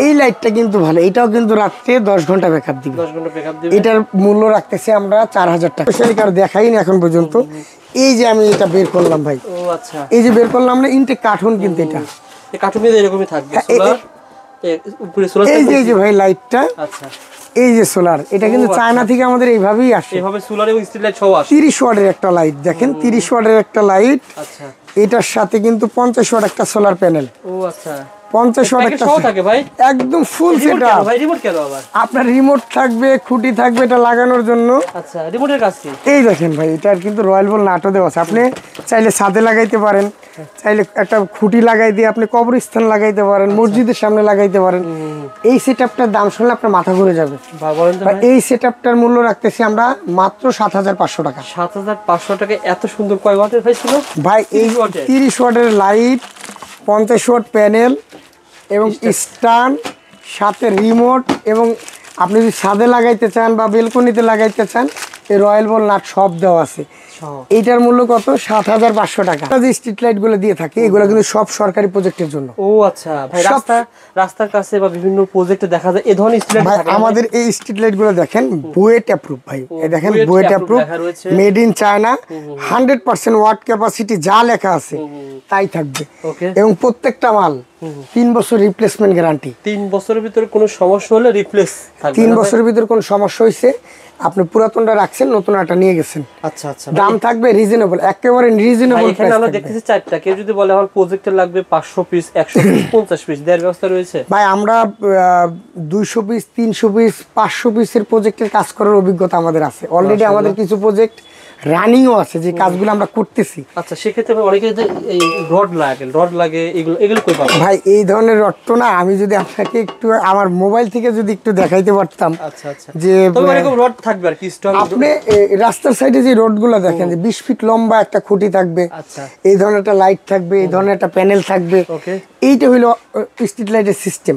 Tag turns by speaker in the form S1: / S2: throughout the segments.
S1: এই লাইটটা কিন্তু ভালো, এটাও কিন্তু রাত্রে 10 ঘন্টা ব্যাকআপ দিবে।
S2: 10 ঘন্টা ব্যাকআপ দিবে।
S1: এটার মূল্য রাখতেছি আমরা 4000 টাকা। স্পেশালি কারো দেখাইনি এখন পর্যন্ত। এই যে আমি এটা বের করলাম ভাই।
S2: ও আচ্ছা,
S1: এই যে বের করলাম না, ইনটেক কার্টুন কিন্তু এটা।
S2: এই কার্টুনে এরকমই থাকবে সোলার, উপরে সোলার।
S1: এই যে ভাই লাইটটা,
S2: আচ্ছা
S1: এই যে সোলার, এটা কিন্তু চায়না থেকে আমাদের এইভাবেই আসে।
S2: এইভাবে সোলার এবং স্ট্রিট লাইট সব আসে।
S1: 30 ওয়াটের একটা লাইট দেখেন, 30 ওয়াটের একটা লাইট।
S2: আচ্ছা,
S1: এটার সাথে কিন্তু 50 ওয়াট একটা সোলার প্যানেল।
S2: ও আচ্ছা,
S1: 50 ওয়াট একটা
S2: সহ থাকে ভাই,
S1: একদম ফুল সেটআপ
S2: ভাই। রিমোট কেন আবার?
S1: আপনার রিমোট থাকবে, খুঁটি থাকবে এটা লাগানোর জন্য।
S2: আচ্ছা, রিমোটের কাজ কি?
S1: এই দেখেন ভাই, এটার কিন্তু রয়্যাল বল নাটও দেওয়া আছে। আপনি চাইলে ছাদে লাগাইতে পারেন, চাইলে একটা খুঁটি লাগাই দিয়ে আপনি কবরস্থান লাগাইতে পারেন, মসজিদের সামনে লাগাইতে পারেন। এই সেটআপটার দাম শুনলে আপনার মাথা ঘুরে যাবে। এই সেটআপটার মূল্য রাখতেছি আমরা মাত্র 7500 টাকা।
S2: 7500 টাকা। এত সুন্দর কয় ওয়াটের ভাই ছিল
S1: ভাই? এই 30 ওয়াটের লাইট, 50 ওয়াট প্যানেল এবং স্ট্যান্ড, সাথে রিমোট, এবং আপনি যদি ছাদে লাগাইতে চান বা বেলকনিতে লাগাইতে চান, এই রয়্যাল বল নাট সব দেওয়া আছে। এইটার মূল্য কত? 7500 টাকা। যে স্ট্রিট লাইট গুলো দিয়ে থাকে এগুলো কিন্তু সব সরকারি প্রজেক্টের জন্য।
S2: ও আচ্ছা ভাই, রাস্তার কাছে বা বিভিন্ন প্রজেক্টে দেখা যায় এই ধরনের স্ট্রিট লাইট থাকে।
S1: আমাদের এই স্ট্রিট লাইট গুলো দেখেন বুয়েট অ্যাপ্রুভ ভাই। এই দেখেন BUET approve, made in China, 100% watt capacity, যা লেখা আছে তাই থাকবে। এবং প্রত্যেকটা মাল 3 বছর রিপ্লেসমেন্ট গ্যারান্টি।
S2: 3 বছরের ভিতরে কোনো সমস্যা হলে রিপ্লেস থাকবে।
S1: 3 বছরের ভিতরে কোনো সমস্যা হইছে, আপনি পুরাতনটা রাখছেন, নতুন একটা নিয়ে গেছেন।
S2: আচ্ছা আচ্ছা,
S1: দাম থাকবে রিজনেবল, একেবারে রিজনেবল।
S2: এখানে আমরা দেখতেছি 4টা। কেউ যদি বলে আমার প্রজেক্টে লাগবে 500 পিস, 100 পিস, 50 পিস, দেওয়ার ব্যবস্থা রয়েছে?
S1: ভাই আমরা 200 পিস, 300 পিস, 500 পিসের প্রজেক্টের কাজ করার অভিজ্ঞতা আমাদের আছে। অলরেডি আমাদের কিছু প্রজেক্ট রানিংও আছে, যে কাজগুলো আমরা করতেছি।
S2: আচ্ছা, সেক্ষেত্রে অনেকে এই রড লাগে, এগুলো কই পাবো
S1: ভাই? এই ধরনের রড তো না, আমি যদি আপনাকে একটু আমার মোবাইল থেকে যদি একটু দেখাইতে পারতাম।
S2: আচ্ছা আচ্ছা,
S1: যে
S2: এরকম রড থাকবে আর কি স্ট্রং।
S1: আপনি রাস্তার সাইডে যে রডগুলো দেখেন, যে 20 ফিট লম্বা একটা খুঁটি থাকবে,
S2: আচ্ছা,
S1: এই ধরনের একটা লাইট থাকবে, এই ধরনের একটা প্যানেল থাকবে। এইটা হইলো স্ট্রিট লাইটের সিস্টেম।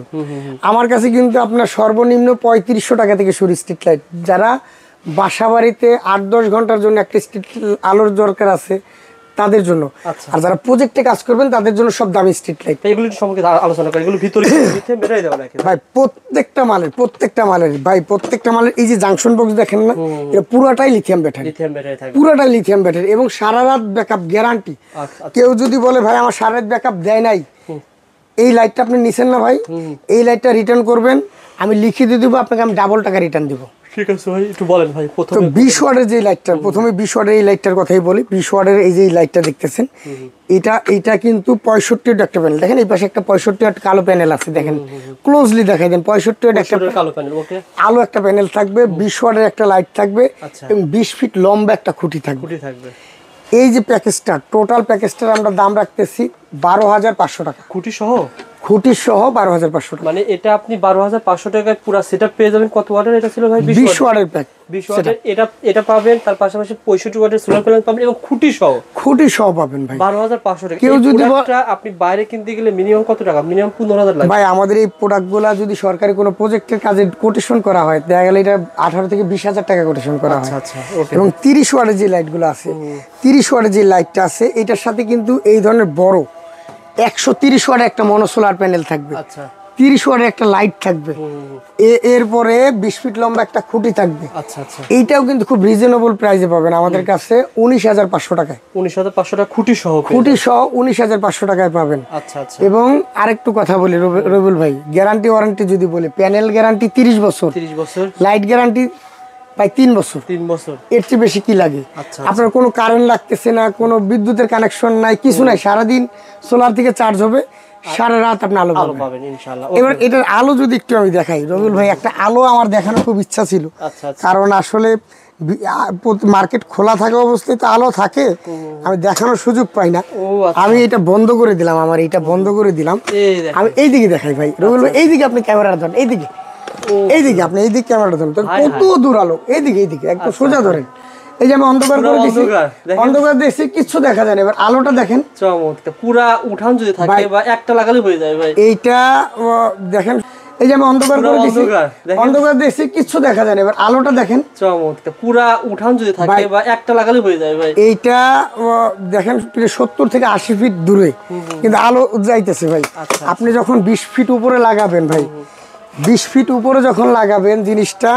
S1: আমার কাছে কিন্তু আপনার সর্বনিম্ন 3500 টাকা থেকে শুরু স্ট্রিট লাইট। যারা বাসা বাড়িতে 8-10 ঘন্টার জন্য একটা স্ট্রিট আলোর দরকার আছে তাদের জন্য, আর যারা প্রজেক্টে কাজ করবেন তাদের জন্য সব দামি স্ট্রিট লাইট।
S2: এগুলো সম্পর্কে আলোচনা করি। এগুলো ভিতরে লিথিয়াম ব্যাটারি দেওয়া নাকি
S1: ভাই? প্রত্যেকটা মালের ভাই, প্রত্যেকটা মালের এই যে জাংশন বক্স দেখেন না, এটা পুরোটাই লিথিয়াম ব্যাটারি।
S2: থাকে,
S1: পুরোটাই লিথিয়াম ব্যাটারি এবং সারা রাত ব্যাকআপ গ্যারান্টি। কেউ যদি বলে ভাই আমার সারা রাত ব্যাকআপ দেয় নাই, এই লাইটটা আপনি নিছেন না ভাই, এই লাইটটা রিটার্ন করবেন, আমি লিখে দিয়ে দেবো আপনাকে, আমি ডাবল টাকা রিটার্ন দিব।
S2: ঠিক আছে ভাই, একটু বলেন ভাই।
S1: প্রথমে 20 ওয়াটের যে লাইটটা, প্রথমে 20 ওয়াটের এই লাইটটার কথাই বলি। 20 ওয়াটের এই যে লাইটটা দেখতেছেন, এটা কিন্তু 65 ওয়াট একটা প্যানেল। দেখেন এই পাশে একটা 65 ওয়াট কালো প্যানেল আছে, দেখেন ক্লোজলি দেখাই দেন। 65 ওয়াট একটা
S2: কালো প্যানেল, ওকে,
S1: আলো একটা প্যানেল থাকবে, 20 ওয়াটের একটা লাইট থাকবে, এবং 20 ফিট লম্বা একটা খুঁটি থাকবে। এই যে প্যাকেজটা, টোটাল প্যাকেজটার আমরা দাম রাখতেছি 12500 টাকা।
S2: খুঁটি সহ
S1: 12500 টাকা।
S2: মানে এটা আপনি 12500 টাকায় পুরো সেটআপ পেয়ে যাবেন। কত ওয়াটের এটা ছিল ভাই?
S1: 20 ওয়াটের প্যাক।
S2: 20 ওয়াটের এটা পাবেন, তার পাশাপাশি 65 ওয়াটের সোলার প্যানেল পাবেন এবং খুঁটি সহ পাবেন ভাই 12500 টাকা। কেউ যদি আপনি বাইরে কিনতে গেলে মিনিমাম কত টাকা? মিনিমাম 15000 লাগবে
S1: ভাই। আমাদের এই প্রোডাক্টগুলো যদি সরকারি কোনো প্রজেক্টের কাজে কোটেশন করা হয়, দেখা গেলে এটা 18 থেকে 20000 টাকা কোটেশন করা হয়।
S2: আচ্ছা,
S1: এবং 30 ওয়াটের যে লাইটগুলো আছে, 30 ওয়াটের যে লাইটটা আছে, এটার সাথে কিন্তু এই ধরনের বড় 130 ওয়াটের একটা মনোসোলার প্যানেল থাকবে।
S2: আচ্ছা,
S1: 30 ওয়াটের একটা লাইট থাকবে, এরপরে 20 ফিট লম্বা একটা খুঁটি থাকবে।
S2: আচ্ছা আচ্ছা,
S1: এইটাও কিন্তু খুব রিজনেবল প্রাইসে পাবেন আমাদের কাছে 19500 টাকায়।
S2: 19500 টাকা খুঁটি সহ
S1: 19500 টাকায় পাবেন।
S2: আচ্ছা আচ্ছা।
S1: এবং আরেকটু কথা বলি রবিউল ভাই, গ্যারান্টি ওয়ারেন্টি যদি বলি, প্যানেল গ্যারান্টি 30 বছর, লাইট গ্যারান্টি ভাই 3 বছর। এর চেয়ে বেশি কি লাগে? আপনার কোনো কারেন্ট লাগতেছে না, কোনো বিদ্যুতের কানেকশন নাই, কিছু নাই, সারাদিন সোলার থেকে চার্জ হবে, সারা রাত আপনি আলো পাবেন ইনশাআল্লাহ। এবার এটার আলো যদি একটু আমি দেখাই রবিউল ভাই, একটা আলো আমার দেখানোর খুব ইচ্ছা ছিল, কারণ আসলে মার্কেট খোলা থাকা অবস্থায় তো আলো থাকে, আমি দেখানোর সুযোগ পাই না। আমি এটা বন্ধ করে দিলাম, আমার এটা বন্ধ করে দিলাম। আমি এইদিকে দেখাই ভাই রবিউল ভাই, এইদিকে আপনি ক্যামেরা ধরেন, এইদিকে আপনি এইদিকে ক্যামেরা ধরেন, কত দূর আলো, এইদিকে একদম সোজা ধরেন। এই যে আমি অন্ধকার করে দিছি, অন্ধকার দেখছি, কিচ্ছু দেখা যায় না। এবার আলোটা দেখেন,
S2: চমৎকার, পুরা উঠান যদি থাকে বা একটা লাগালে হয়ে যায় ভাই।
S1: এইটা দেখেন, এই যে আমি অন্ধকার করে দিছি, অন্ধকার দিছি কিছু দেখা যায় না। এবার আলোটা দেখেন,
S2: চমৎকার। পুরা উঠান যদি থাকে বা একটা লাগালে হয়ে যায় ভাই।
S1: এইটা দেখেন 70 থেকে 80 ফিট দূরে, কিন্তু আলো যাইতেছে ভাই। আপনি যখন 20 ফিট উপরে লাগাবেন ভাই, 20 ফিট উপরে যখন লাগাবেন জিনিসটা,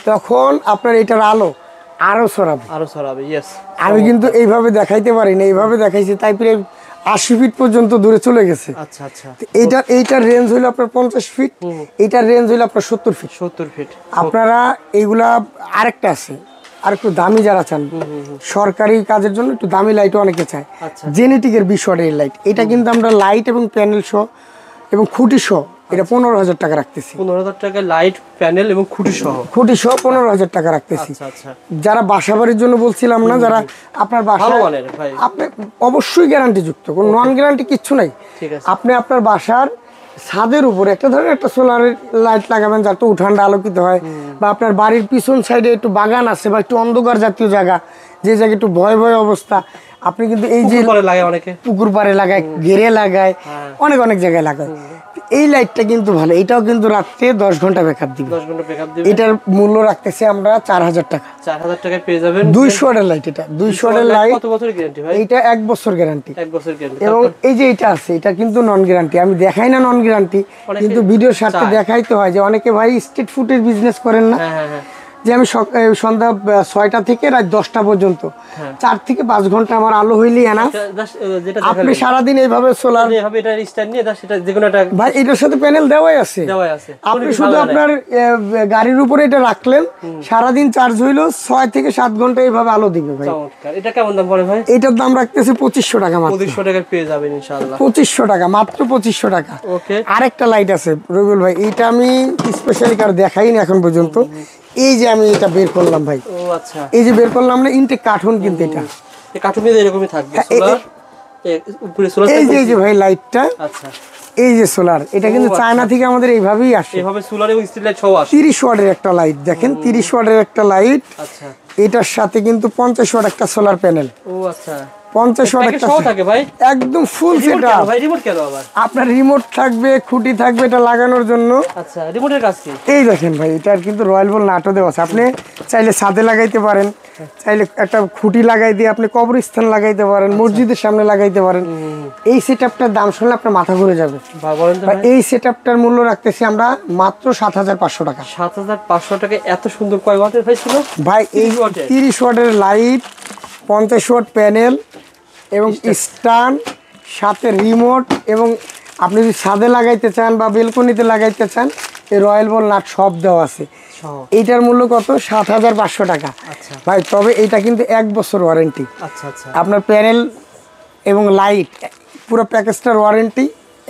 S1: তখন আপনার এটার আলো আরো ছড়াবে। ইয়েস, আমি কিন্তু এইভাবে দেখাইতে পারি না, এইভাবে দেখাইছি, তাই প্রায় 80 ফিট পর্যন্ত দূরে চলে গেছে।
S2: আচ্ছা আচ্ছা।
S1: এইটার রেঞ্জ হলো আপনার 50 ফিট, এইটার রেঞ্জ হলো আপনার 70 ফিট। আপনারা এইগুলা আরেকটা আছে, আর একটু দামি যারা চান, সরকারি কাজের জন্য একটু দামি লাইটও অনেকে চায়, জেনেটিকের 20 ওয়াটের লাইট। এটা কিন্তু আমরা লাইট এবং প্যানেল সহ এবং খুঁটি সহ এটা 15,000 টাকা রাখতেছি।
S2: 15,000 টাকা লাইট, প্যানেল এবং খুঁটি সহ
S1: 15,000 টাকা রাখতেছি। যারা বাসা বাড়ির জন্য বলছিলাম না, যারা আপনার বাসা, আপনি অবশ্যই গ্যারান্টি যুক্ত, কোনো নন গ্যারান্টি কিচ্ছু নাই। আপনি আপনার বাসার ছাদের উপরে একটা ধরেন একটা সোলারের লাইট লাগাবেন যাতে উঠানটা আলোকিত হয়, বা আপনার বাড়ির পিছন সাইডে একটু বাগান আছে বা একটু অন্ধকার জাতীয় জায়গা, যে জায়গায় একটু ভয় ভয় অবস্থা, আপনি কিন্তু এই যে পুকুর পাড়ে লাগায়, ঘেরে লাগায়, অনেক জায়গায় লাগায়, এই লাইটটা কিন্তু ভালো। এটাও কিন্তু রাত্রে 10 ঘন্টা ব্যাকআপ দিবে। এটার মূল্য রাখতেছি আমরা 4,000 টাকা।
S2: 4,000 টাকায় পেয়ে যাবেন
S1: 200 ওয়াটের লাইট। এটা 200 ওয়াটের লাইট।
S2: কত বছরের গ্যারান্টি ভাই?
S1: এটা 1 বছর গ্যারান্টি।
S2: 1 বছর গ্যারান্টি।
S1: এবং এই যে এটা আছে, এটা কিন্তু নন গ্যারান্টি। আমি দেখাই না নন গ্যারান্টি, কিন্তু ভিডিওর সাথে দেখাইতে হয় যে অনেকে ভাই স্ট্রিট ফুডের বিজনেস করেন না, যে আমি সন্ধ্যা 6টা থেকে রাত 10টা পর্যন্ত 4 থেকে 5 ঘন্টা আমার আলো হইলেই না, আপনি সারাদিন এইভাবে সোলার ভাই, এটার সাথে প্যানেল দেওয়াই আছে। আপনি শুধু আপনার গাড়ির উপরে এটা রাখলেন, সারাদিন চার্জ হইলো 6 থেকে 7 ঘন্টা এইভাবে আলো দিবে ভাই।
S2: এটা কেমন দাম পড়ে ভাই?
S1: এটার দাম রাখতেছি 2500 টাকা মাত্র।
S2: 2500 টাকায় পেয়ে যাবেন ইনশাআল্লাহ।
S1: 2500 টাকা মাত্র, 2500 টাকা।
S2: ওকে,
S1: আরেকটা লাইট আছে রবিউল ভাই, এটা আমি স্পেশালি কার দেখাইনি এখন পর্যন্ত। এই যে আমি এটা বের করলাম ভাই,
S2: ও আচ্ছা,
S1: এই যে বের করলাম না, ইনটেক কার্টুন, কিন্তু এটা
S2: এই কার্টুন দিয়ে এরকমই থাকবে সোলার, উপরে সোলার।
S1: এই যে ভাই লাইটটা, আচ্ছা এই যে সোলার, এটা কিন্তু চায়না থেকে আমাদের এইভাবেই আসে,
S2: এইভাবে সোলার এবং স্ট্রিট লাইট সহ আসে।
S1: 30 ওয়াটের একটা লাইট দেখেন, 30 ওয়াটের একটা লাইট। আচ্ছা, এটার সাথে কিন্তু 50 ওয়াট একটা সোলার প্যানেল। ও আচ্ছা, 50 ওয়াট একটা থাকে ভাই, একদম ফুল সেটআপ ভাই। রিমোট কেন আবার? আপনার রিমোট থাকবে, খুঁটি থাকবে এটা লাগানোর জন্য। আচ্ছা, রিমোটের কাজ কি? এই দেখেন ভাই, এটার কিন্তু রয়্যাল বল নাটও দেওয়া আছে। আপনি চাইলে ছাদে লাগাইতে পারেন, চাইলে একটা খুঁটি লাগাই দিয়ে আপনি কবরস্থান লাগাইতে পারেন, মসজিদের সামনে লাগাইতে পারেন। এই সেটআপটার দাম শুনলে আপনার মাথা ঘুরে যাবে। এই সেটআপটার মূল্য রাখতেছি আমরা মাত্র 7,500 টাকা।
S2: 7,500 টাকা। এত সুন্দর কয় ওয়াটের ভাই ছিল
S1: ভাই? এই 30 ওয়াটের লাইট, 50 ওয়াট প্যানেল এবং স্ট্যান্ড, সাথে রিমোট, এবং আপনি যদি ছাদে লাগাইতে চান বা বেলকনিতে লাগাইতে চান, এই রয়্যাল বল নাট সব দেওয়া আছে। এইটার মূল্য কত? 7,500 টাকা ভাই। তবে এটা কিন্তু 1 বছর ওয়ারেন্টি। আচ্ছা আচ্ছা, আপনার প্যানেল এবং লাইট পুরো প্যাকেজটার ওয়ারেন্টি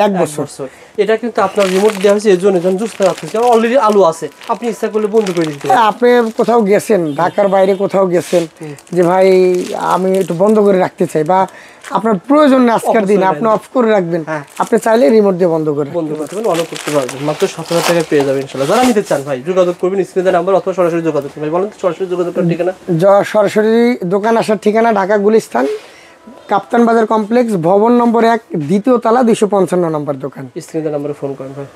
S1: 1 বছর।
S2: এটা কিন্তু আপনার রিমোট দেওয়া হয়েছে এজন্য, বুঝতে পারছেন, অলরেডি আলো আছে, আপনি ইচ্ছা করলে বন্ধ করে দিতে পারেন।
S1: আপনি কোথাও গেছেন, ঢাকার বাইরে কোথাও গেছেন, যে ভাই আমি একটু বন্ধ করে রাখতে চাই, বা আপনার প্রয়োজন না আজকের দিন, আপনি অফ করে রাখবেন, আপনি চাইলে রিমোট দিয়ে বন্ধ করতে পারবেন, অন করতে পারবেন। মাত্র 7,000 টাকায় পেয়ে যাবেন ইনশাআল্লাহ। যারা নিতে চান ভাই যোগাযোগ করবেন স্ক্রিনে দেওয়া নাম্বার, অথবা সরাসরি যোগাযোগ করবেন। বলেন তো সরাসরি যোগাযোগ করার ঠিকানা? সরাসরি দোকান আসার ঠিকানা ঢাকা গুলিস্তান, কাপ্তান বাজার কমপ্লেক্স, ভবন নম্বর 1, দ্বিতীয় তলা, 255 নম্বর দোকান।
S2: স্ক্রিনে দেওয়া নাম্বারে ফোন করেন ভাই।